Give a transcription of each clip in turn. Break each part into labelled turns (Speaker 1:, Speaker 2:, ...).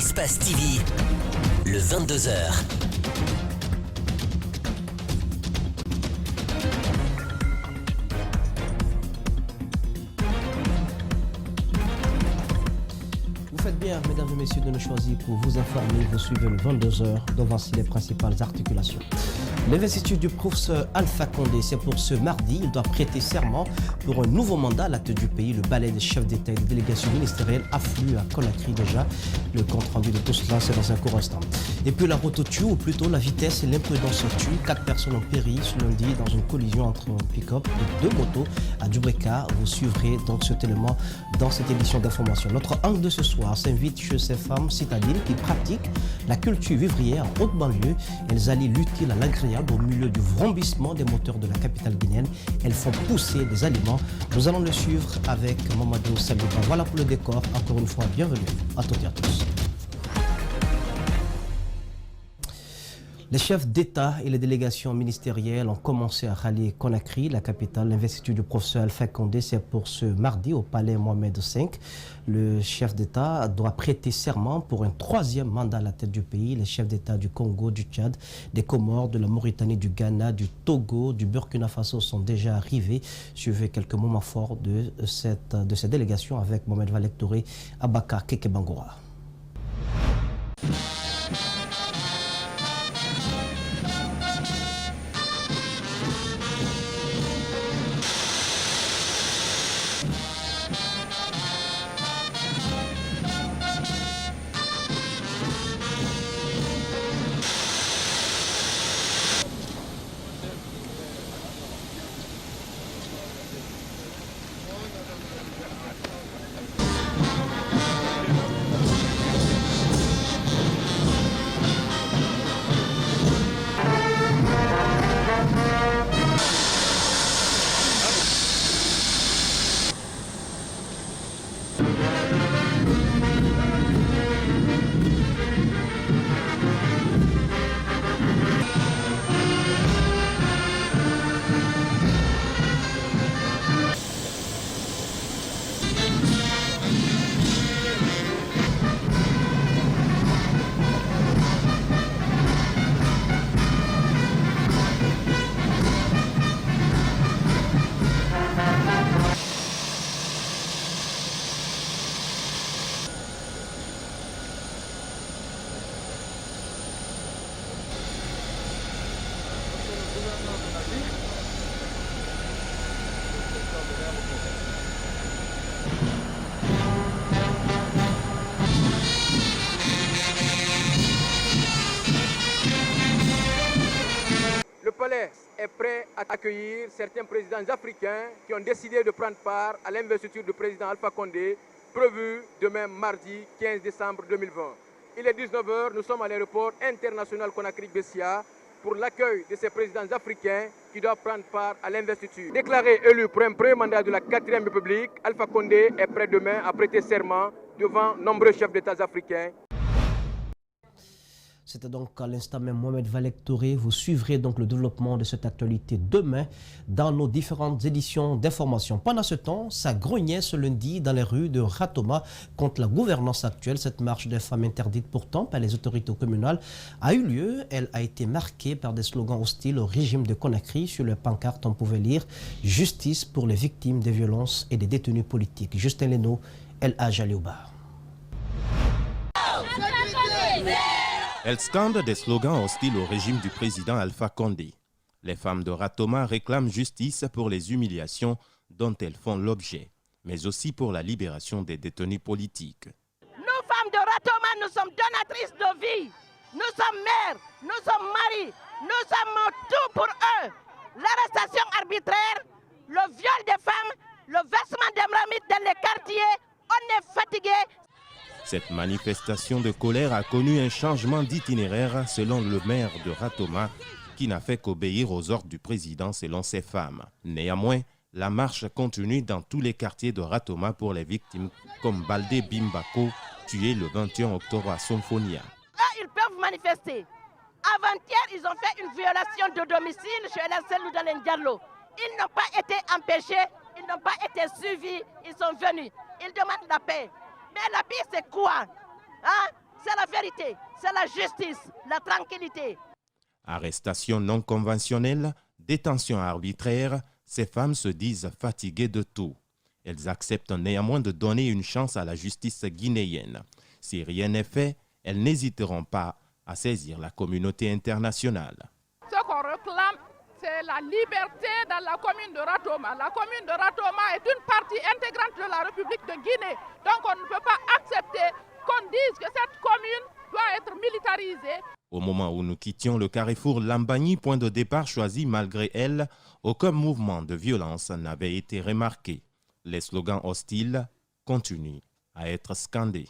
Speaker 1: Espace TV, le 22h.
Speaker 2: Vous faites bien, mesdames et messieurs, de nous choisir pour vous informer. Vous suivez le 22h, dont voici les principales articulations. L'investiture du professeur Alpha Condé, c'est pour ce mardi. Il doit prêter serment pour un nouveau mandat à la tête du pays. Le balai des chefs d'État et des délégations ministérielles afflue à Conakry déjà. Le compte rendu de tout cela, c'est dans un court instant. Et puis la route tue, ou plutôt la vitesse et l'imprudence tuent. 4 personnes ont péri ce lundi dans une collision entre un pick-up et 2 motos à Dubreka. Vous suivrez donc cet élément dans cette édition d'information. Notre angle de ce soir s'invite chez ces femmes citadines qui pratiquent la culture vivrière en haute banlieue. Elles allient l'utile à l'agréable au milieu du vrombissement des moteurs de la capitale guinéenne. Elles font pousser des aliments. Nous allons le suivre avec Mamadou Saliba. Voilà pour le décor. Encore une fois, bienvenue à toutes et à tous. Les chefs d'État et les délégations ministérielles ont commencé à rallier Conakry, la capitale. L'investiture du professeur Alpha Condé, c'est pour ce mardi au palais Mohamed V. Le chef d'État doit prêter serment pour un 3e mandat à la tête du pays. Les chefs d'État du Congo, du Tchad, des Comores, de la Mauritanie, du Ghana, du Togo, du Burkina Faso sont déjà arrivés. Suivez quelques moments forts de cette délégation avec Mohamed Valek Touré, Abakar Kekebangoura.
Speaker 3: Le palais est prêt à accueillir certains présidents africains qui ont décidé de prendre part à l'investiture du président Alpha Condé, prévue demain mardi 15 décembre 2020. Il est 19h, nous sommes à l'aéroport international Conakry-Bessia pour l'accueil de ces présidents africains qui doivent prendre part à l'investiture. Déclaré élu pour un premier mandat de la 4e République, Alpha Condé est prêt demain à prêter serment devant nombreux chefs d'État africains.
Speaker 2: C'était donc à l'instant même Mohamed Valek Touré. Vous suivrez donc le développement de cette actualité demain dans nos différentes éditions d'information. Pendant ce temps, ça grognait ce lundi dans les rues de Ratoma contre la gouvernance actuelle. Cette marche des femmes interdite pourtant par les autorités communales a eu lieu. Elle a été marquée par des slogans hostiles au régime de Conakry. Sur les pancartes, on pouvait lire « Justice pour les victimes des violences et des détenus politiques ». Justin Leno, El Hadj Aliouba.
Speaker 4: Elles scandent des slogans hostiles au régime du président Alpha Condé. Les femmes de Ratoma réclament justice pour les humiliations dont elles font l'objet, mais aussi pour la libération des détenus politiques.
Speaker 5: Nous, femmes de Ratoma, nous sommes donatrices de vie. Nous sommes mères, nous sommes maris, nous sommes tout pour eux. L'arrestation arbitraire, le viol des femmes, le versement des marmites dans les quartiers, on est fatigué.
Speaker 4: Cette manifestation de colère a connu un changement d'itinéraire selon le maire de Ratoma, qui n'a fait qu'obéir aux ordres du président selon ses femmes. Néanmoins, la marche continue dans tous les quartiers de Ratoma pour les victimes comme Baldé Bimbako, tué le 21 octobre à Somphonia.
Speaker 5: Ils peuvent manifester. Avant-hier, ils ont fait une violation de domicile chez la cellule de Diallo. Ils n'ont pas été empêchés, ils n'ont pas été suivis, ils sont venus. Ils demandent la paix. Mais la paix, c'est quoi? c'est la vérité, c'est la justice, la tranquillité.
Speaker 4: Arrestation non conventionnelle, détention arbitraire, ces femmes se disent fatiguées de tout. Elles acceptent néanmoins de donner une chance à la justice guinéenne. Si rien n'est fait, elles n'hésiteront pas à saisir la communauté internationale.
Speaker 6: Ce qu'on réclame, c'est la liberté dans la commune de Ratoma. La commune de Ratoma est une partie intégrante de la République de Guinée. Donc on ne peut pas accepter qu'on dise que cette commune doit être militarisée.
Speaker 4: Au moment où nous quittions le carrefour Lambagny, point de départ choisi malgré elle, aucun mouvement de violence n'avait été remarqué. Les slogans hostiles continuent à être scandés.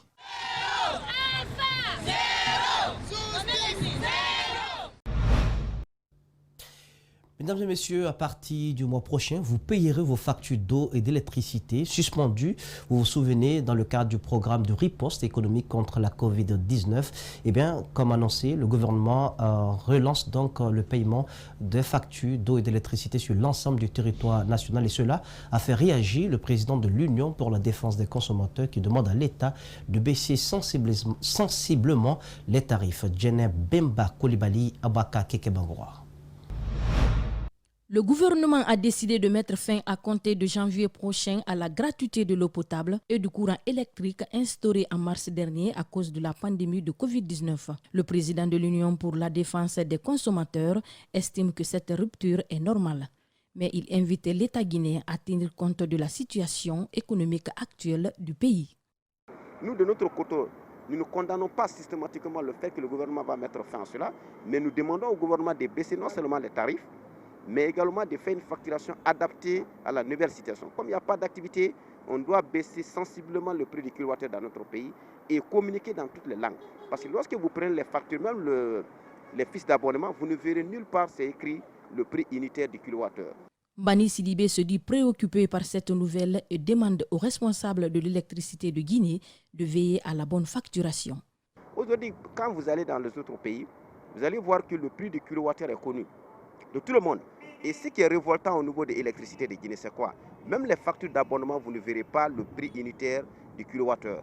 Speaker 2: Mesdames et messieurs, à partir du mois prochain, vous payerez vos factures d'eau et d'électricité suspendues. Vous vous souvenez, dans le cadre du programme de riposte économique contre la Covid-19, eh bien, comme annoncé, le gouvernement relance donc le paiement des factures d'eau et d'électricité sur l'ensemble du territoire national. Et cela a fait réagir le président de l'Union pour la défense des consommateurs qui demande à l'État de baisser sensiblement les tarifs. Djeneb Bemba Koulibaly Abaka Kekebangoura.
Speaker 7: Le gouvernement a décidé de mettre fin à compter de janvier prochain à la gratuité de l'eau potable et du courant électrique instaurée en mars dernier à cause de la pandémie de Covid-19. Le président de l'Union pour la défense des consommateurs estime que cette rupture est normale. Mais il invite l'État guinéen à tenir compte de la situation économique actuelle du pays.
Speaker 8: Nous, de notre côté, nous ne condamnons pas systématiquement le fait que le gouvernement va mettre fin à cela, mais nous demandons au gouvernement de baisser non seulement les tarifs, mais également de faire une facturation adaptée à la nouvelle situation. Comme il n'y a pas d'activité, on doit baisser sensiblement le prix du kilowattheure dans notre pays et communiquer dans toutes les langues. Parce que lorsque vous prenez les factures, même les fiches d'abonnement, vous ne verrez nulle part c'est écrit le prix unitaire du kilowattheure.
Speaker 7: Bani Sidibé se dit préoccupé par cette nouvelle et demande aux responsables de l'électricité de Guinée de veiller à la bonne facturation.
Speaker 8: Aujourd'hui, quand vous allez dans les autres pays, vous allez voir que le prix du kilowattheure est connu de tout le monde. Et ce qui est révoltant au niveau de l'électricité de Guinée, c'est quoi? Même les factures d'abonnement, vous ne verrez pas le prix unitaire du kilowattheure.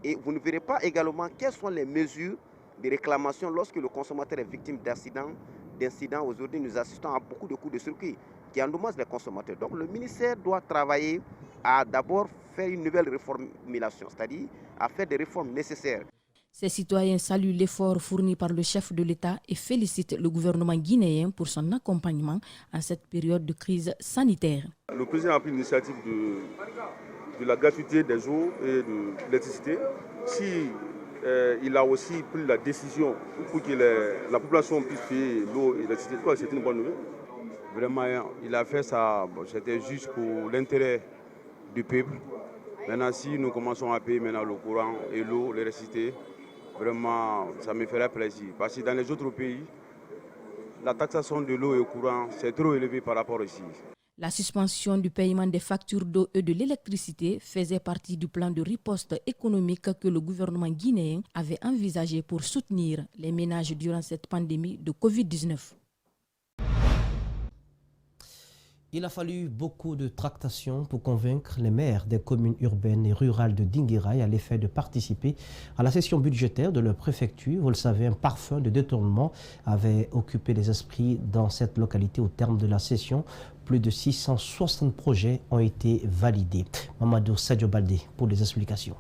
Speaker 8: Et vous ne verrez pas également quelles sont les mesures de réclamation lorsque le consommateur est victime d'incidents. Aujourd'hui, nous assistons à beaucoup de coups de circuit qui endommagent les consommateurs. Donc le ministère doit travailler à d'abord faire une nouvelle reformulation, c'est-à-dire à faire des réformes nécessaires.
Speaker 7: Ces citoyens saluent l'effort fourni par le chef de l'État et félicitent le gouvernement guinéen pour son accompagnement en cette période de crise sanitaire.
Speaker 9: Le président a pris l'initiative de la gratuité des eaux et de l'électricité. Il a aussi pris la décision pour que la population puisse payer l'eau et l'électricité, c'est une bonne nouvelle. Vraiment, il a fait ça, c'était juste pour l'intérêt du peuple. Maintenant, si nous commençons à payer maintenant le courant et l'eau, l'électricité, vraiment, ça me ferait plaisir. Parce que dans les autres pays, la taxation de l'eau et du courant, c'est trop élevé par rapport ici.
Speaker 7: La suspension du paiement des factures d'eau et de l'électricité faisait partie du plan de riposte économique que le gouvernement guinéen avait envisagé pour soutenir les ménages durant cette pandémie de Covid-19.
Speaker 2: Il a fallu beaucoup de tractations pour convaincre les maires des communes urbaines et rurales de Dinguiraye à l'effet de participer à la session budgétaire de leur préfecture. Vous le savez, un parfum de détournement avait occupé les esprits dans cette localité au terme de la session. Plus de 660 projets ont été validés. Mamadou Sadio Baldé pour les explications.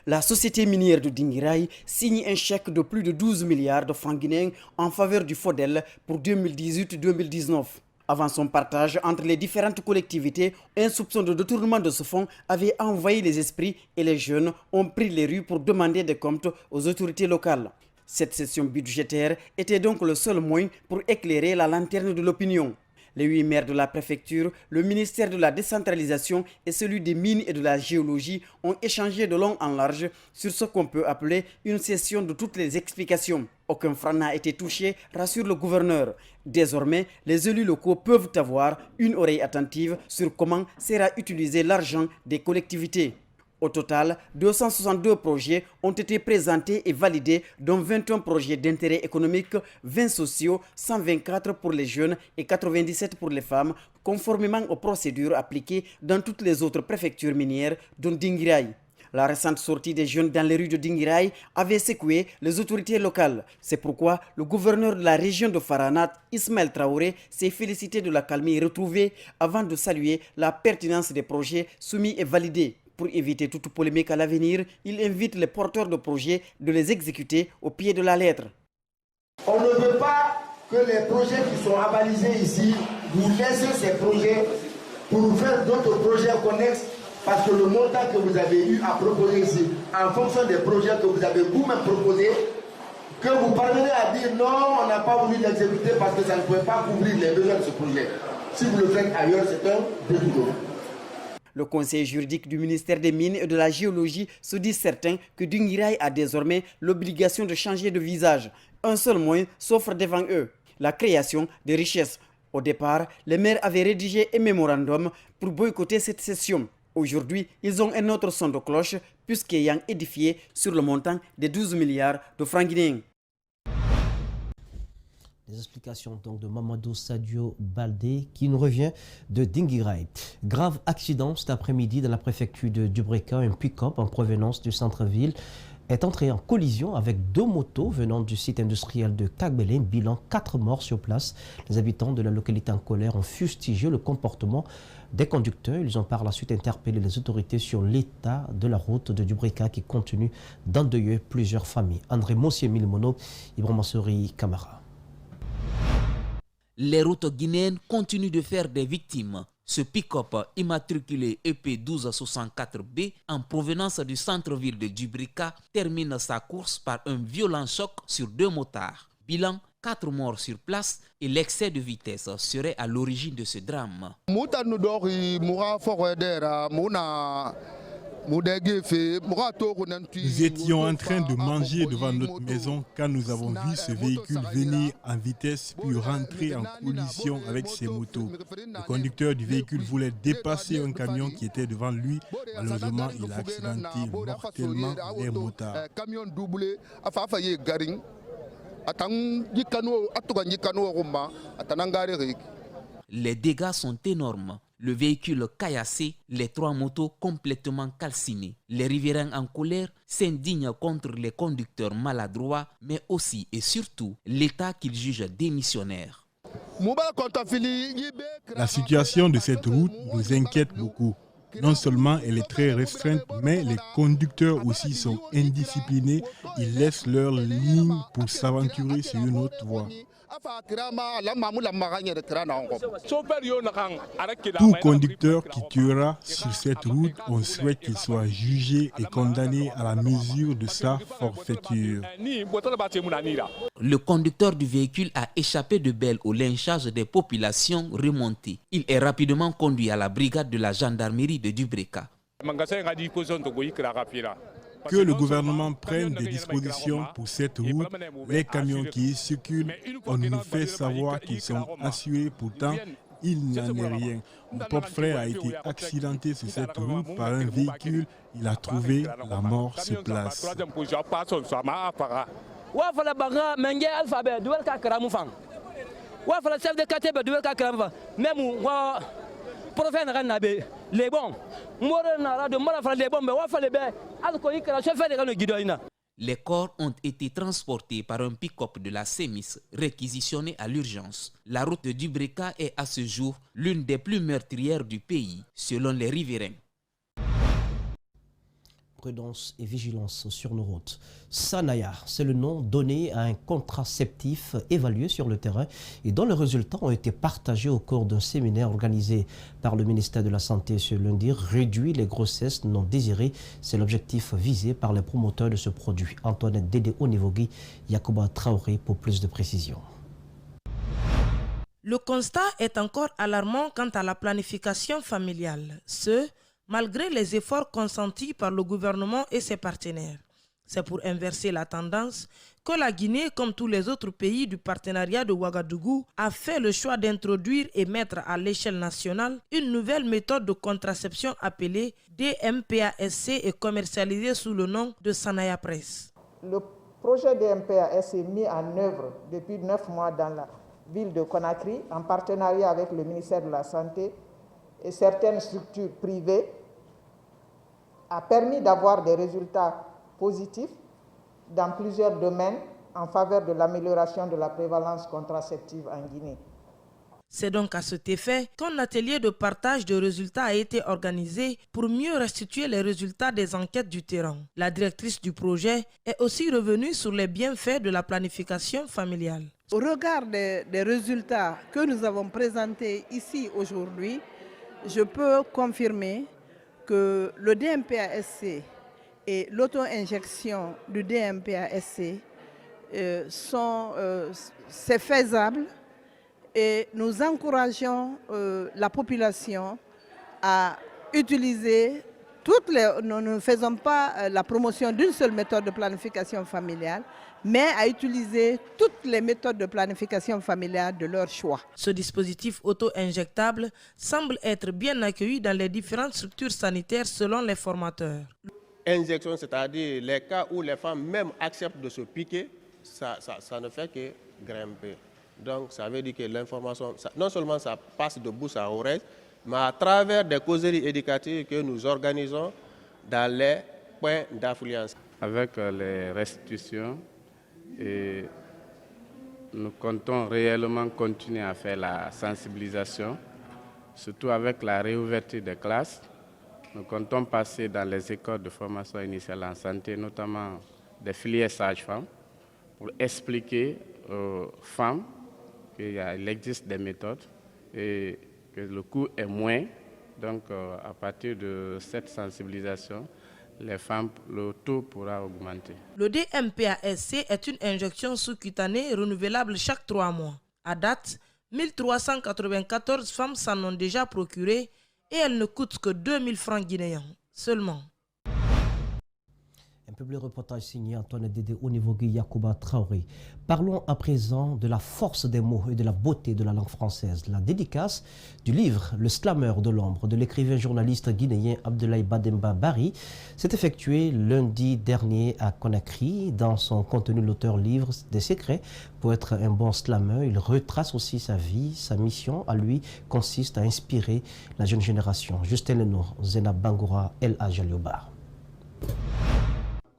Speaker 10: La société minière de Dinguiraye signe un chèque de plus de 12 milliards de francs guinéens en faveur du FODEL pour 2018-2019. Avant son partage entre les différentes collectivités, un soupçon de détournement de ce fonds avait envahi les esprits et les jeunes ont pris les rues pour demander des comptes aux autorités locales. Cette session budgétaire était donc le seul moyen pour éclairer la lanterne de l'opinion. Les 8 maires de la préfecture, le ministère de la décentralisation et celui des mines et de la géologie ont échangé de long en large sur ce qu'on peut appeler une session de toutes les explications. Aucun franc n'a été touché, rassure le gouverneur. Désormais, les élus locaux peuvent avoir une oreille attentive sur comment sera utilisé l'argent des collectivités. Au total, 262 projets ont été présentés et validés, dont 21 projets d'intérêt économique, 20 sociaux, 124 pour les jeunes et 97 pour les femmes, conformément aux procédures appliquées dans toutes les autres préfectures minières dont Dinguiraye. La récente sortie des jeunes dans les rues de Dinguiraye avait secoué les autorités locales. C'est pourquoi le gouverneur de la région de Faranat, Ismaël Traoré, s'est félicité de la calmie retrouvée avant de saluer la pertinence des projets soumis et validés. Pour éviter toute polémique à l'avenir, il invite les porteurs de projets de les exécuter au pied de la lettre.
Speaker 11: On ne veut pas que les projets qui sont avalisés ici, vous laissez ces projets pour faire d'autres projets connexes, parce que le montant que vous avez eu à proposer ici, en fonction des projets que vous avez vous-même proposés, que vous parvenez à dire non, on n'a pas voulu l'exécuter parce que ça ne pouvait pas couvrir les besoins de ce projet. Si vous le faites ailleurs, c'est un détournement.
Speaker 10: Le conseil juridique du ministère des Mines et de la Géologie se dit certain que Dinguiraye a désormais l'obligation de changer de visage. Un seul moyen s'offre devant eux, la création de richesses. Au départ, les maires avaient rédigé un mémorandum pour boycotter cette session. Aujourd'hui, ils ont un autre son de cloche, puisqu'ayant édifié sur le montant de 12 milliards de francs guinéens.
Speaker 2: Les explications donc de Mamadou Sadio Baldé qui nous revient de Dinguiraye. Grave accident cet après-midi dans la préfecture de Dubreka. Un pick-up en provenance du centre-ville est entré en collision avec 2 motos venant du site industriel de Kagbelin. Bilan 4 morts sur place. Les habitants de la localité en colère ont fustigé le comportement des conducteurs. Ils ont par la suite interpellé les autorités sur l'état de la route de Dubreka qui continue d'endeuiller plusieurs familles. André Mossier-Milmono, Ibrahima Souri, Camara.
Speaker 12: Les routes guinéennes continuent de faire des victimes. Ce pick-up immatriculé EP1264B en provenance du centre-ville de Dubreka termine sa course par un violent choc sur 2 motards. Bilan 4 morts sur place et l'excès de vitesse serait à l'origine de ce drame.
Speaker 13: Nous étions en train de manger devant notre maison quand nous avons vu ce véhicule venir en vitesse puis rentrer en collision avec ses motos. Le conducteur du véhicule voulait dépasser un camion qui était devant lui. Malheureusement, il a accidenté mortellement les motards.
Speaker 12: Les dégâts sont énormes. Le véhicule caillassé, les 3 motos complètement calcinées. Les riverains en colère s'indignent contre les conducteurs maladroits, mais aussi et surtout l'État qu'ils jugent démissionnaire.
Speaker 13: La situation de cette route nous inquiète beaucoup. Non seulement elle est très restreinte, mais les conducteurs aussi sont indisciplinés. Ils laissent leur ligne pour s'aventurer sur une autre voie. Tout conducteur qui tuera sur cette route, on souhaite qu'il soit jugé et condamné à la mesure de sa forfaiture.
Speaker 12: Le conducteur du véhicule a échappé de belle au lynchage des populations remontées. Il est rapidement conduit à la brigade de la gendarmerie de Dubreka.
Speaker 13: Que le gouvernement prenne des dispositions pour cette route. Les camions qui y circulent, on nous fait savoir qu'ils sont assurés, pourtant il n'en est rien. Mon propre frère a été accidenté sur cette route par un véhicule. Il a trouvé la mort sur place.
Speaker 12: Les corps ont été transportés par un pick-up de la CEMIS réquisitionné à l'urgence. La route de Dubreka est à ce jour l'une des plus meurtrières du pays, selon les riverains.
Speaker 2: Prudence et vigilance sur nos routes. Sanaya, c'est le nom donné à un contraceptif évalué sur le terrain et dont les résultats ont été partagés au cours d'un séminaire organisé par le ministère de la Santé ce lundi. Réduire les grossesses non désirées, c'est l'objectif visé par les promoteurs de ce produit. Antoinette Dédé Onivogui, Yacouba Traoré pour plus de précisions.
Speaker 14: Le constat est encore alarmant quant à la planification familiale. Malgré les efforts consentis par le gouvernement et ses partenaires. C'est pour inverser la tendance que la Guinée, comme tous les autres pays du partenariat de Ouagadougou, a fait le choix d'introduire et mettre à l'échelle nationale une nouvelle méthode de contraception appelée DMPASC et commercialisée sous le nom de Sanaya Press.
Speaker 15: Le projet DMPASC est mis en œuvre depuis 9 mois dans la ville de Conakry en partenariat avec le ministère de la Santé et certaines structures privées a permis d'avoir des résultats positifs dans plusieurs domaines en faveur de l'amélioration de la prévalence contraceptive en Guinée.
Speaker 14: C'est donc à cet effet qu'un atelier de partage de résultats a été organisé pour mieux restituer les résultats des enquêtes du terrain. La directrice du projet est aussi revenue sur les bienfaits de la planification familiale.
Speaker 16: Au regard des résultats que nous avons présentés ici aujourd'hui, je peux confirmer que le DMPASC et l'auto-injection du DMPASC c'est faisable et nous encourageons la population à utiliser nous ne faisons pas la promotion d'une seule méthode de planification familiale, mais à utiliser toutes les méthodes de planification familiale de leur choix.
Speaker 14: Ce dispositif auto-injectable semble être bien accueilli dans les différentes structures sanitaires selon les formateurs.
Speaker 17: Injection, c'est-à-dire les cas où les femmes même acceptent de se piquer, ça ne fait que grimper. Donc ça veut dire que l'information, non seulement ça passe de bouche à oreille, mais à travers des causeries éducatives que nous organisons dans les points d'affluence.
Speaker 18: Avec les restitutions, et nous comptons réellement continuer à faire la sensibilisation, surtout avec la réouverture des classes. Nous comptons passer dans les écoles de formation initiale en santé, notamment des filières sages-femmes, pour expliquer aux femmes qu'il existe des méthodes et que le coût est moins. Donc, à partir de cette sensibilisation, les femmes, le taux pourra augmenter.
Speaker 14: Le DMPASC est une injection sous-cutanée renouvelable chaque 3 mois. À date, 1394 femmes s'en ont déjà procuré et elle ne coûte que 2000 francs guinéens seulement.
Speaker 2: Un public reportage signé Antoine Dédé au niveau Yacouba Traoré. Parlons à présent de la force des mots et de la beauté de la langue française. La dédicace du livre Le Slammer de l'ombre de l'écrivain journaliste guinéen Abdoulaye Bademba Bari s'est effectuée lundi dernier à Conakry. Dans son contenu, l'auteur livre des secrets pour être un bon slammer. Il retrace aussi sa vie. Sa mission à lui consiste à inspirer la jeune génération. Justin Lenoir, Zena Bangoura, El Ajaliobar.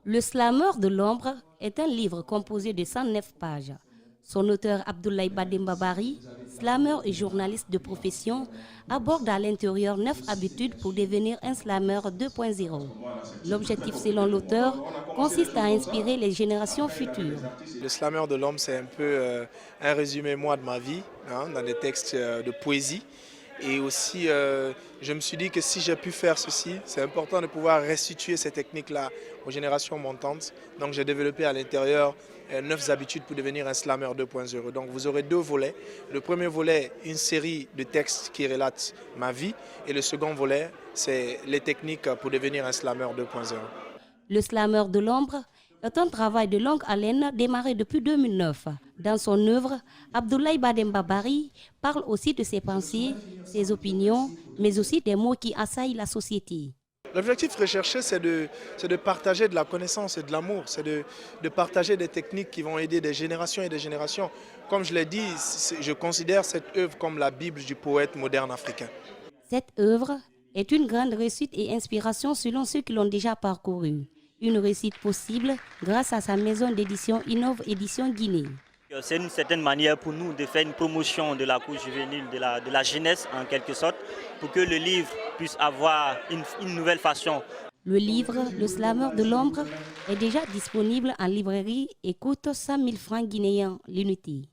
Speaker 19: Le Slammer de l'ombre est un livre composé de 109 pages. Son auteur Abdoulaye Bademba Bari, slammer et journaliste de profession, aborde à l'intérieur 9 habitudes pour devenir un slammer 2.0. L'objectif, selon l'auteur, consiste à inspirer les générations futures.
Speaker 20: Le Slammer de l'ombre, c'est un peu un résumé moi de ma vie, dans des textes de poésie. Et aussi, je me suis dit que si j'ai pu faire ceci, c'est important de pouvoir restituer ces techniques-là aux générations montantes. Donc j'ai développé à l'intérieur 9 habitudes pour devenir un slammer 2.0. Donc vous aurez 2 volets. Le premier volet, une série de textes qui relatent ma vie. Et le second volet, c'est les techniques pour devenir un slammer 2.0.
Speaker 19: Le Slammer de l'ombre est un travail de longue haleine démarré depuis 2009. Dans son œuvre, Abdoulaye Bademba Bari parle aussi de ses pensées, ses opinions, mais aussi des mots qui assaillent la société.
Speaker 20: L'objectif recherché, c'est de partager de la connaissance et de l'amour, c'est de partager des techniques qui vont aider des générations et des générations. Comme je l'ai dit, je considère cette œuvre comme la Bible du poète moderne africain.
Speaker 19: Cette œuvre est une grande réussite et inspiration selon ceux qui l'ont déjà parcouru. Une réussite possible grâce à sa maison d'édition Innov Édition Guinée.
Speaker 21: C'est une certaine manière pour nous de faire une promotion de la couche juvénile, de la jeunesse en quelque sorte, pour que le livre puisse avoir une nouvelle façon.
Speaker 19: Le livre Le Slammer de l'ombre est déjà disponible en librairie et coûte 100 000 francs guinéens l'unité.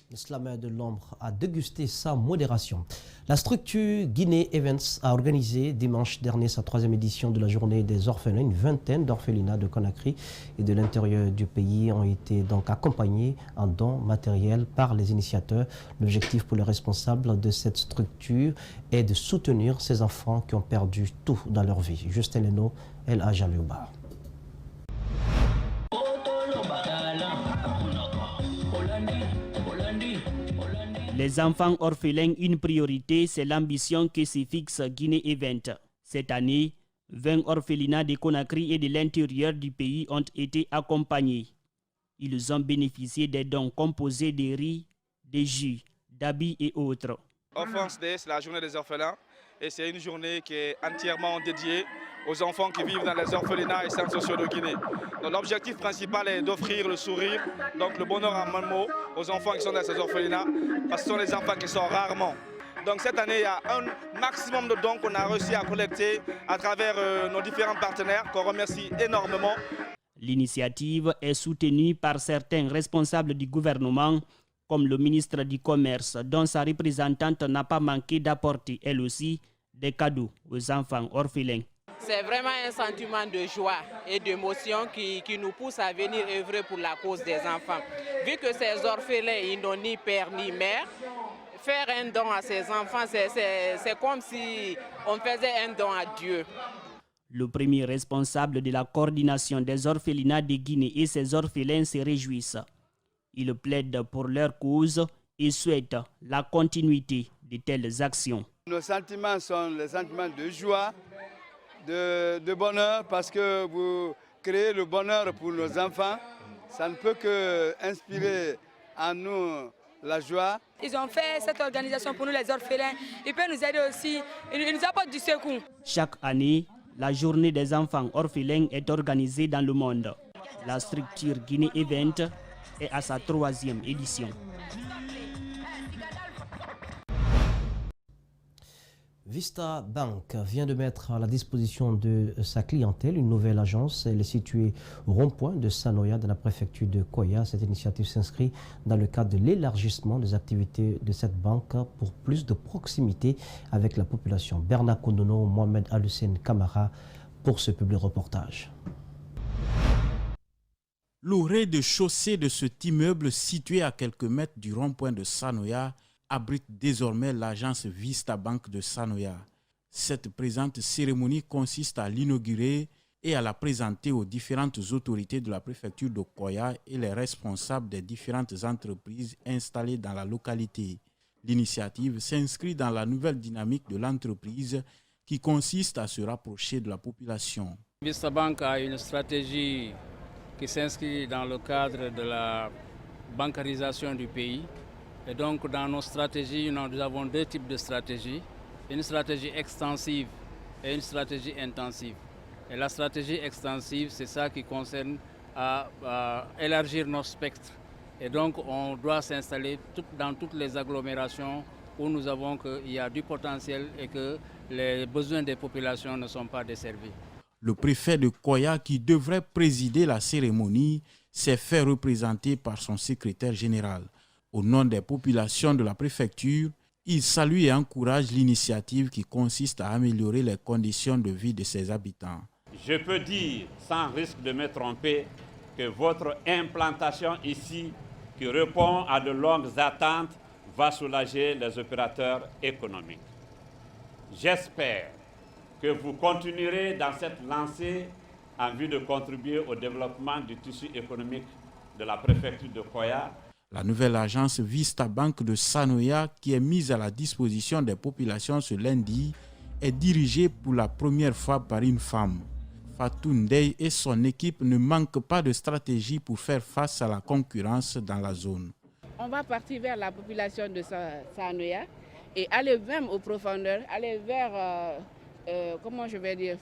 Speaker 2: Le Slammer de l'ombre a dégusté sa modération. La structure Guinée Events a organisé dimanche dernier sa 3e édition de la journée des orphelins. Une vingtaine d'orphelinats de Conakry et de l'intérieur du pays ont été donc accompagnés en dons matériels par les initiateurs. L'objectif pour les responsables de cette structure est de soutenir ces enfants qui ont perdu tout dans leur vie. Justin Leno, El Ajalioba.
Speaker 22: Les enfants orphelins, une priorité, c'est l'ambition que se fixe Guinée Event. Cette année, 20 orphelinats de Conakry et de l'intérieur du pays ont été accompagnés. Ils ont bénéficié des dons composés de riz, de jus, d'habits et autres.
Speaker 23: Orphans Day, c'est la journée des orphelins.
Speaker 1: et c'est une journée qui est entièrement dédiée aux enfants qui vivent dans les orphelinats et centres sociaux de Guinée. L'objectif principal est d'offrir le sourire, donc le bonheur en un mot, aux enfants qui sont dans ces orphelinats, parce que ce sont les enfants qui sortent rarement. Donc cette année, il y a un maximum de dons qu'on a réussi à collecter à travers nos différents partenaires, qu'on remercie énormément.
Speaker 22: L'initiative est soutenue par certains responsables du gouvernement, comme le ministre du Commerce, dont sa représentante n'a pas manqué d'apporter, elle aussi, des cadeaux aux enfants orphelins.
Speaker 3: C'est vraiment un sentiment de joie et d'émotion qui nous pousse à venir œuvrer pour la cause des enfants. Vu que ces orphelins, ils n'ont ni père ni mère, faire un don à ces enfants, c'est comme si on faisait un don à Dieu.
Speaker 22: Le premier responsable de la coordination des orphelinats de Guinée et ses orphelins se réjouissent. Ils plaident pour leur cause et souhaitent la continuité de telles actions.
Speaker 23: Nos sentiments sont les sentiments de joie, de bonheur, parce que vous créez le bonheur pour nos enfants. Ça ne peut qu'inspirer en nous la joie.
Speaker 24: Ils ont fait cette organisation pour nous les orphelins. Ils peuvent nous aider aussi. Ils nous apportent du secours.
Speaker 22: Chaque année, la journée des enfants orphelins est organisée dans le monde. La structure Guinée Event est à sa 3e édition.
Speaker 2: Vista Bank vient de mettre à la disposition de sa clientèle une nouvelle agence. Elle est située au rond-point de Sanoya dans la préfecture de Koya. Cette initiative s'inscrit dans le cadre de l'élargissement des activités de cette banque pour plus de proximité avec la population. Bernard Kondono, Mohamed Alucène Camara pour ce public reportage.
Speaker 25: Le rez-de-chaussée de cet immeuble situé à quelques mètres du rond-point de Sanoya abrite désormais l'agence Vista Bank de Sanoya. Cette présente cérémonie consiste à l'inaugurer et à la présenter aux différentes autorités de la préfecture de Koya et les responsables des différentes entreprises installées dans la localité. L'initiative s'inscrit dans la nouvelle dynamique de l'entreprise qui consiste à se rapprocher de la population.
Speaker 26: Vista Bank a une stratégie qui s'inscrit dans le cadre de la bancarisation du pays. Et donc dans nos stratégies, nous avons deux types de stratégies. Une stratégie extensive et une stratégie intensive. Et la stratégie extensive, c'est ça qui concerne à élargir notre spectre. Et donc on doit s'installer dans toutes les agglomérations où nous avons qu'il y a du potentiel et que les besoins des populations ne sont pas desservis.
Speaker 25: Le préfet de Koya, qui devrait présider la cérémonie, s'est fait représenter par son secrétaire général. Au nom des populations de la préfecture, il salue et encourage l'initiative qui consiste à améliorer les conditions de vie de ses habitants.
Speaker 27: Je peux dire, sans risque de me tromper, que votre implantation ici, qui répond à de longues attentes, va soulager les opérateurs économiques. J'espère que vous continuerez dans cette lancée en vue de contribuer au développement du tissu économique de la préfecture de Koya.
Speaker 25: La nouvelle agence Vista Bank de Sanoya, qui est mise à la disposition des populations ce lundi, est dirigée pour la première fois par une femme. Fatou Ndeye et son équipe ne manquent pas de stratégie pour faire face à la concurrence dans la zone.
Speaker 28: On va partir vers la population de Sanoya et aller même aux profondeurs, aller vers,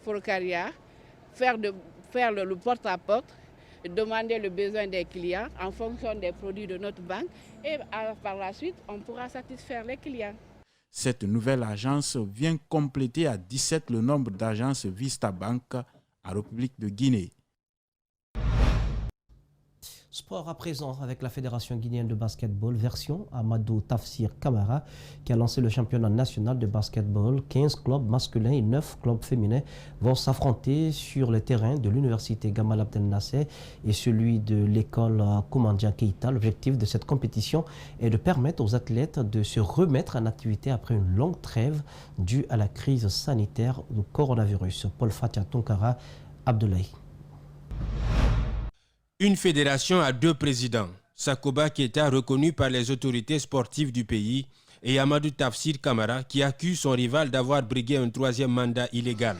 Speaker 28: Forcaria, faire le porte-à-porte, demander le besoin des clients en fonction des produits de notre banque et par la suite, on pourra satisfaire les clients.
Speaker 25: Cette nouvelle agence vient compléter à 17 le nombre d'agences Vista Bank en République de Guinée.
Speaker 2: Sport à présent avec la Fédération guinéenne de basketball version Amadou Tafsir Camara qui a lancé le championnat national de basketball. 15 clubs masculins et 9 clubs féminins vont s'affronter sur le terrain de l'université Gamal Abdel Nasser et celui de l'école Koumandia Keita. L'objectif de cette compétition est de permettre aux athlètes de se remettre en activité après une longue trêve due à la crise sanitaire du coronavirus. Paul Fatia Tonkara, Abdoulaye.
Speaker 29: Une fédération à deux présidents, Sakoba Keita reconnu par les autorités sportives du pays et Amadou Tafsir Camara qui accuse son rival d'avoir brigué un troisième mandat illégal.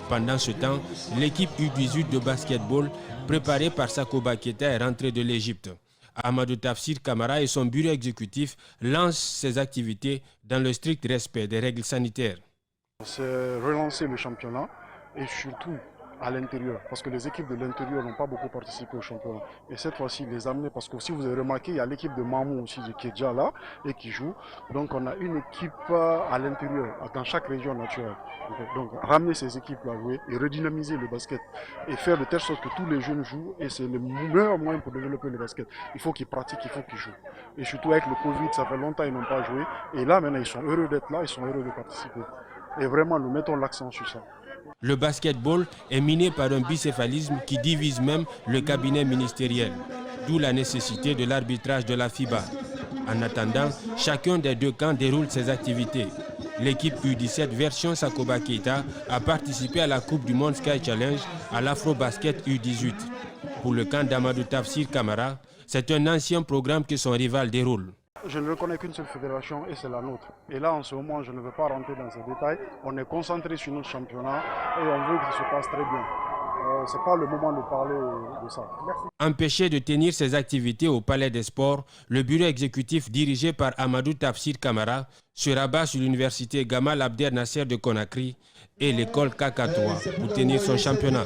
Speaker 29: Pendant ce temps, l'équipe U18 de basketball préparée par Sakoba Keita est rentrée de l'Égypte. Amadou Tafsir Camara et son bureau exécutif lancent ses activités dans le strict respect des règles sanitaires.
Speaker 4: C'est relancer le championnat et surtout à l'intérieur, parce que les équipes de l'intérieur n'ont pas beaucoup participé au championnat. Et cette fois-ci, les amener, parce que si vous avez remarqué, il y a l'équipe de Mamou aussi qui est déjà là et qui joue. Donc on a une équipe à l'intérieur, dans chaque région naturelle. Donc ramener ces équipes-là à jouer et redynamiser le basket et faire de telle sorte que tous les jeunes jouent, et c'est le meilleur moyen pour développer le basket. Il faut qu'ils pratiquent, il faut qu'ils jouent. Et surtout avec le Covid, ça fait longtemps qu'ils n'ont pas joué. Et là maintenant, ils sont heureux d'être là, ils sont heureux de participer. Et vraiment, nous mettons l'accent sur ça.
Speaker 29: Le basketball est miné par un bicéphalisme qui divise même le cabinet ministériel, d'où la nécessité de l'arbitrage de la FIBA. En attendant, chacun des deux camps déroule ses activités. L'équipe U17 version Sakoba Keita a participé à la Coupe du Monde Sky Challenge à l'Afro-Basket U18. Pour le camp d'Amadou Tafsir Camara, c'est un ancien programme que son rival déroule.
Speaker 4: Je ne reconnais qu'une seule fédération et c'est la nôtre. Et là, en ce moment, je ne veux pas rentrer dans ces détails. On est concentré sur notre championnat et on veut que ça se passe très bien. Ce n'est pas le moment de parler de ça. Merci.
Speaker 29: Empêché de tenir ses activités au Palais des Sports, le bureau exécutif dirigé par Amadou Tafsir Camara se rabat sur l'université Gamal Abdel Nasser de Conakry et l'école Kakatoa pour tenir son championnat.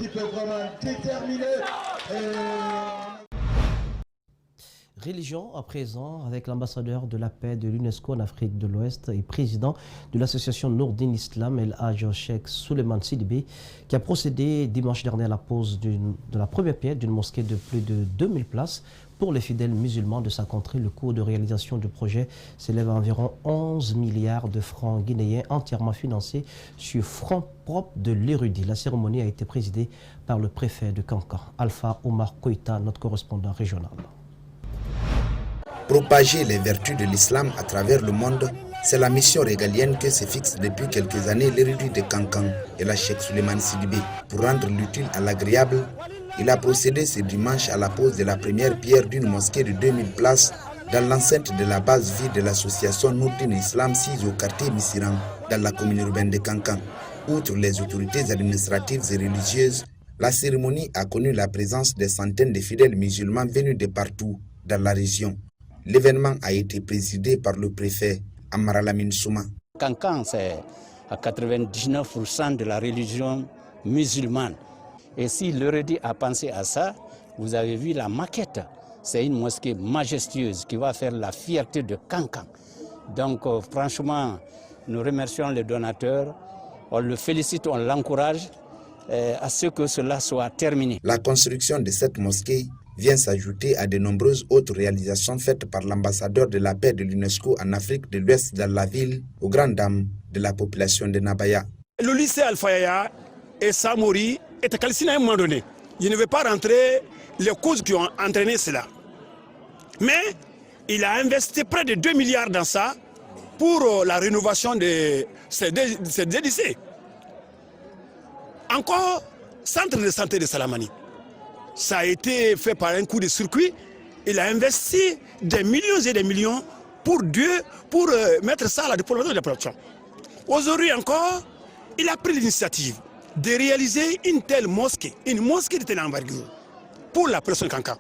Speaker 2: Religion à présent avec l'ambassadeur de la paix de l'UNESCO en Afrique de l'Ouest et président de l'association Nourdine Islam El Hadj Cheikh Souleymane Sidibé qui a procédé dimanche dernier à la pose de la première pierre d'une mosquée de plus de 2000 places pour les fidèles musulmans de sa contrée. Le coût de réalisation du projet s'élève à environ 11 milliards de francs guinéens entièrement financés sur fonds propres de l'érudit. La cérémonie a été présidée par le préfet de Kankan, Alpha Omar Koïta, notre correspondant régional.
Speaker 5: Propager les vertus de l'islam à travers le monde, c'est la mission régalienne que se fixe depuis quelques années l'érudit de Kankan et la Cheikh Souleymane Sidibé. Pour rendre l'utile à l'agréable, il a procédé ce dimanche à la pose de la première pierre d'une mosquée de 2000 places dans l'enceinte de la base ville de l'association Nourdine Islam sise au quartier Missiran, dans la commune urbaine de Kankan. Outre les autorités administratives et religieuses, la cérémonie a connu la présence de centaines de fidèles musulmans venus de partout dans la région. L'événement a été présidé par le préfet Amara Lamine Souma.
Speaker 6: Kankan, c'est à 99% de la religion musulmane. Et si l'érudit a pensé à ça, vous avez vu la maquette. C'est une mosquée majestueuse qui va faire la fierté de Kankan. Donc franchement, nous remercions les donateurs, on le félicite, on l'encourage à ce que cela soit terminé.
Speaker 5: La construction de cette mosquée vient s'ajouter à de nombreuses autres réalisations faites par l'ambassadeur de la paix de l'UNESCO en Afrique de l'Ouest dans la ville, aux grandes dames de la population de Nabaya.
Speaker 7: Le lycée Alfaya et Samori étaient calcinés à un moment donné. Je ne vais pas rentrer les causes qui ont entraîné cela. Mais il a investi près de 2 milliards dans ça pour la rénovation de ces deux lycées. Encore, centre de santé de Salamani. Ça a été fait par un coup de circuit. Il a investi des millions et des millions pour mettre ça à la déploiement de la production. Aujourd'hui encore, il a pris l'initiative de réaliser une telle mosquée, une mosquée de telle envergure pour la personne Kankan.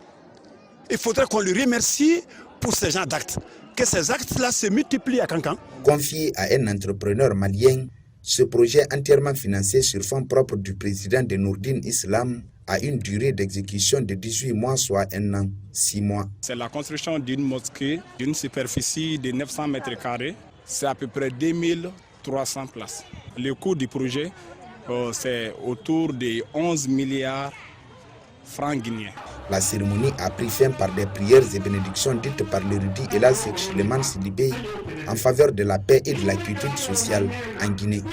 Speaker 7: Il faudrait qu'on lui remercie pour ce genre d'actes, que ces actes-là se multiplient à Kankan.
Speaker 5: Confié à un entrepreneur malien, ce projet entièrement financé sur fonds propres du président de Nourdine Islam a une durée d'exécution de 18 mois, soit 1 an, 6 mois.
Speaker 7: C'est la construction d'une mosquée d'une superficie de 900 mètres carrés. C'est à peu près 2300 places. Le coût du projet, c'est autour de 11 milliards francs guinéens.
Speaker 5: La cérémonie a pris fin par des prières et bénédictions dites par l'érudit El Hadj Cheikh Souleymane Sidibé en faveur de la paix et de la quiétude sociale en Guinée.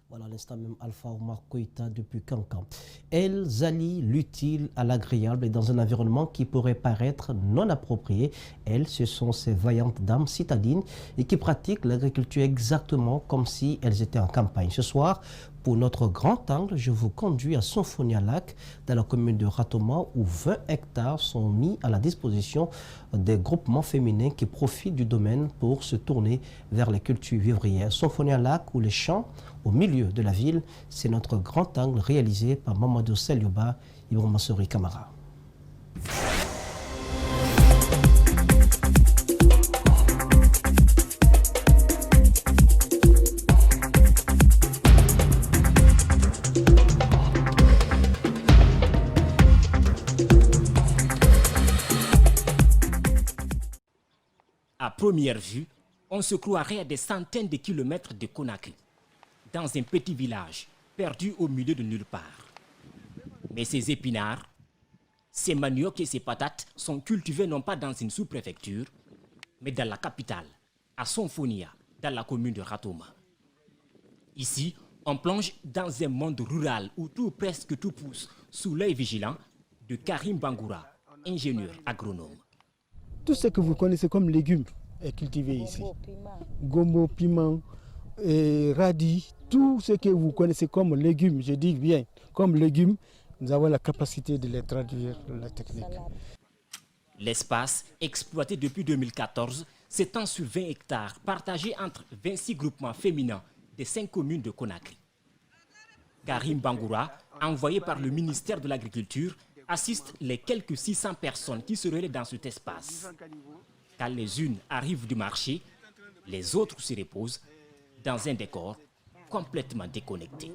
Speaker 2: Voilà, à l'instant même, Alpha Omar Koïta depuis Kankan. Elles allient l'utile à l'agréable et dans un environnement qui pourrait paraître non approprié. Elles, ce sont ces vaillantes dames citadines et qui pratiquent l'agriculture exactement comme si elles étaient en campagne. Ce soir, pour notre grand angle, je vous conduis à Sonfonia Lac, dans la commune de Ratoma, où 20 hectares sont mis à la disposition des groupements féminins qui profitent du domaine pour se tourner vers les cultures vivrières. Sonfonia Lac, ou les champs au milieu de la ville, c'est notre grand angle réalisé par Mamadou Selioba et Massori Kamara.
Speaker 8: À première vue, on se croirait à des centaines de kilomètres de Conakry, dans un petit village perdu au milieu de nulle part. Mais ces épinards, ces maniocs et ces patates sont cultivés non pas dans une sous-préfecture, mais dans la capitale, à Sonfonia, dans la commune de Ratoma. Ici, on plonge dans un monde rural où presque tout pousse sous l'œil vigilant de Karim Bangoura, ingénieur agronome.
Speaker 9: Tout ce que vous connaissez comme légumes est cultivé ici. Gombo, piment, radis, tout ce que vous connaissez comme légumes, je dis bien, comme légumes, nous avons la capacité de les traduire dans la technique.
Speaker 8: L'espace, exploité depuis 2014, s'étend sur 20 hectares, partagés entre 26 groupements féminins des 5 communes de Conakry. Karim Bangoura, envoyé par le ministère de l'Agriculture, assiste les quelques 600 personnes qui se relaient dans cet espace. Quand les unes arrivent du marché, les autres se reposent dans un décor complètement déconnecté.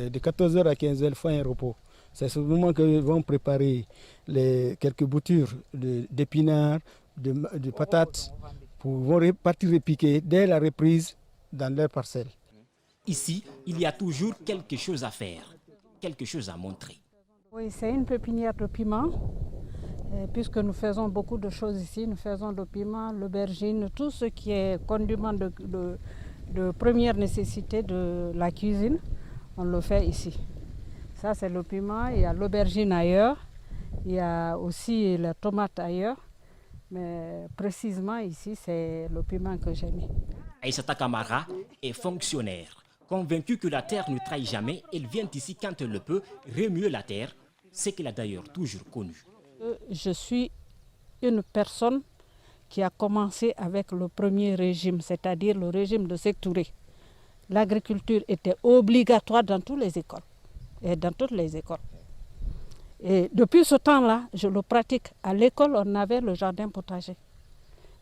Speaker 9: De 14h à 15h, il faut un repos. C'est ce moment que vont préparer quelques boutures d'épinards, de patates, pour partir repiquer dès la reprise dans leur parcelle.
Speaker 8: Ici, il y a toujours quelque chose à faire, quelque chose à montrer.
Speaker 10: Oui, c'est une pépinière de piment, puisque nous faisons beaucoup de choses ici. Nous faisons le piment, l'aubergine, tout ce qui est condiment de première nécessité de la cuisine, on le fait ici. Ça, c'est le piment, il y a l'aubergine ailleurs, il y a aussi la tomate ailleurs, mais précisément ici, c'est le piment que j'ai mis.
Speaker 8: Aïssata Kamara est fonctionnaire. Convaincue que la terre ne trahit jamais, elle vient ici quand elle le peut remuer la terre, ce qu'elle a d'ailleurs toujours connu.
Speaker 10: Je suis une personne qui a commencé avec le premier régime, c'est-à-dire le régime de Sékou Touré. L'agriculture était obligatoire dans toutes les écoles. Et dans toutes les écoles. Et depuis ce temps-là, je le pratique. À l'école, on avait le jardin potager.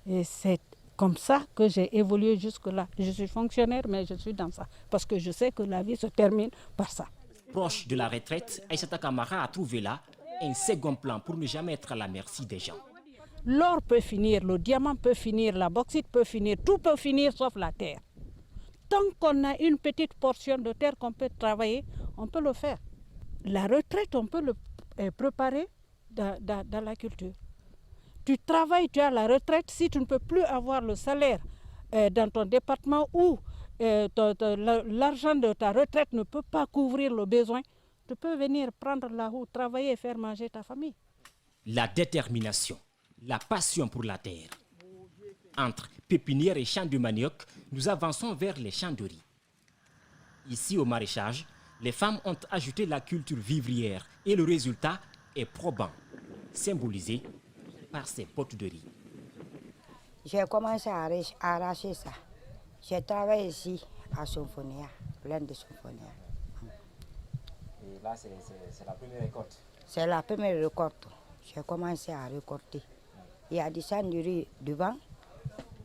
Speaker 10: Et c'est comme ça que j'ai évolué jusque-là. Je suis fonctionnaire, mais je suis dans ça. Parce que je sais que la vie se termine par ça.
Speaker 8: Proche de la retraite, Aïssata Kamara a trouvé là un second plan pour ne jamais être à la merci des gens.
Speaker 10: L'or peut finir, le diamant peut finir, la bauxite peut finir, tout peut finir sauf la terre. Tant qu'on a une petite portion de terre qu'on peut travailler, on peut le faire. La retraite, on peut le préparer dans la culture. Tu travailles, tu as la retraite, si tu ne peux plus avoir le salaire dans ton département ou l'argent de ta retraite ne peut pas couvrir le besoin, tu peux venir prendre la route, travailler et faire manger ta famille.
Speaker 8: La détermination, la passion pour la terre. Entre pépinière et champs de manioc, nous avançons vers les champs de riz. Ici, au maraîchage, les femmes ont ajouté la culture vivrière et le résultat est probant, symbolisé par ces potes de riz.
Speaker 11: J'ai commencé à arracher ça. J'ai travaillé ici à Sonfonia, plein de Sonfonia.
Speaker 12: Et là, c'est la première récolte?
Speaker 11: C'est la première récolte. J'ai commencé à récolter. Il y a du champ de riz devant.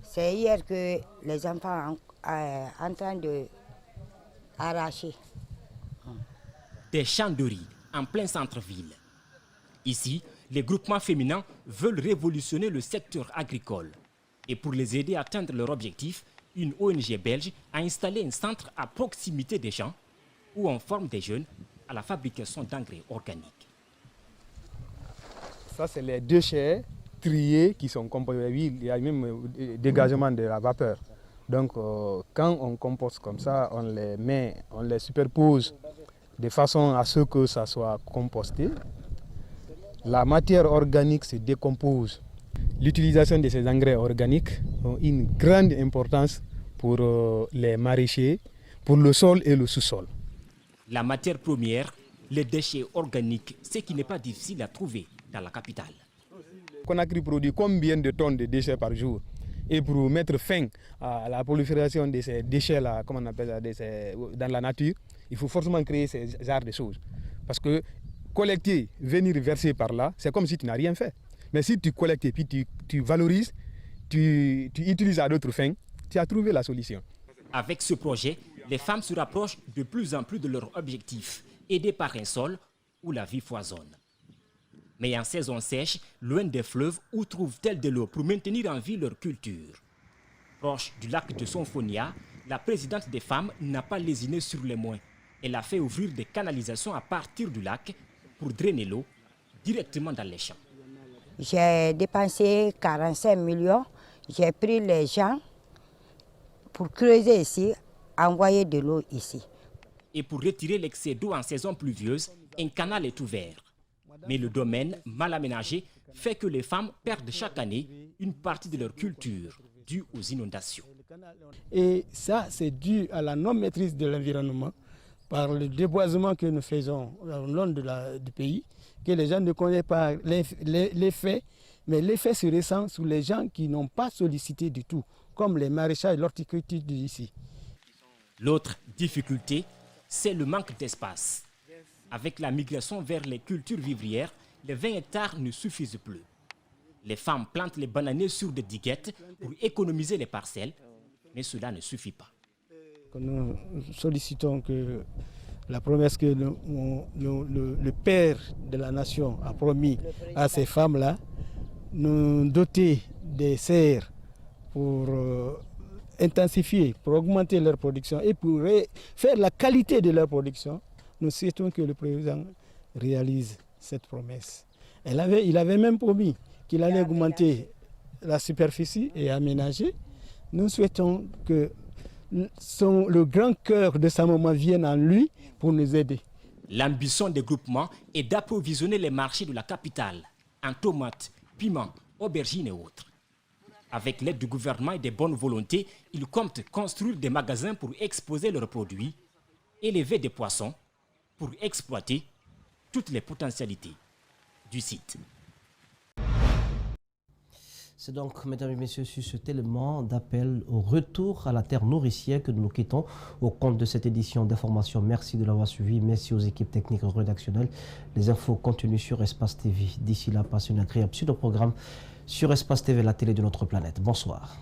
Speaker 11: C'est hier que les enfants sont en train de arracher.
Speaker 8: Des champs de riz en plein centre-ville. Ici, les groupements féminins veulent révolutionner le secteur agricole. Et pour les aider à atteindre leur objectif, une ONG belge a installé un centre à proximité des champs où on forme des jeunes à la fabrication d'engrais organiques.
Speaker 9: Ça, c'est les déchets triés qui sont composés. Il y a même dégagement de la vapeur. Donc, quand on composte comme ça, on les superpose de façon à ce que ça soit composté. La matière organique se décompose. L'utilisation de ces engrais organiques a une grande importance pour les maraîchers, pour le sol et le sous-sol.
Speaker 8: La matière première, les déchets organiques, ce qui n'est pas difficile à trouver dans la capitale.
Speaker 9: Conakry produit combien de tonnes de déchets par jour? Et pour mettre fin à la prolifération de ces déchets-là, comme on appelle ça, dans la nature, il faut forcément créer ces genres de choses. Parce que collecter, venir verser par là, c'est comme si tu n'as rien fait. Mais si tu collectes et puis tu valorises, tu utilises à d'autres fins, tu as trouvé la solution.
Speaker 8: Avec ce projet, les femmes se rapprochent de plus en plus de leur objectif, aidées par un sol où la vie foisonne. Mais en saison sèche, loin des fleuves, où trouvent-elles de l'eau pour maintenir en vie leur culture? Proche du lac de Sonfonia, la présidente des femmes n'a pas lésiné sur les moyens. Elle a fait ouvrir des canalisations à partir du lac pour drainer l'eau directement dans les champs.
Speaker 11: J'ai dépensé 45 millions. J'ai pris les gens pour creuser ici, envoyer de l'eau ici.
Speaker 8: Et pour retirer l'excès d'eau en saison pluvieuse, un canal est ouvert. Mais le domaine, mal aménagé, fait que les femmes perdent chaque année une partie de leur culture due aux inondations.
Speaker 13: Et ça, c'est dû à la non-maîtrise de l'environnement, par le déboisement que nous faisons au long du pays, que les gens ne connaissent pas l'effet, mais l'effet se ressent sur les gens qui n'ont pas sollicité du tout, comme les maraîchers et l'horticulture d'ici.
Speaker 8: L'autre difficulté, c'est le manque d'espace. Avec la migration vers les cultures vivrières, les 20 hectares ne suffisent plus. Les femmes plantent les bananiers sur des diguettes pour économiser les parcelles, mais cela ne suffit pas.
Speaker 13: Nous sollicitons que la promesse que le père de la nation a promis à ces femmes-là, nous doter des serres pour intensifier, pour augmenter leur production et pour faire la qualité de leur production. Nous souhaitons que le président réalise cette promesse. Il avait même promis qu'il allait augmenter la superficie et aménager. Nous souhaitons que le grand cœur de sa maman vienne en lui pour nous aider.
Speaker 8: L'ambition des groupements est d'approvisionner les marchés de la capitale en tomates, piments, aubergines et autres. Avec l'aide du gouvernement et des bonnes volontés, ils comptent construire des magasins pour exposer leurs produits, élever des poissons pour exploiter toutes les potentialités du site.
Speaker 2: C'est donc, mesdames et messieurs, sur cet élément d'appel au retour à la terre nourricière que nous nous quittons au compte de cette édition d'information. Merci de l'avoir suivi. Merci aux équipes techniques et rédactionnelles. Les infos continuent sur Espace TV. D'ici là, passez une agréable suite de programme sur Espace TV, la télé de notre planète. Bonsoir.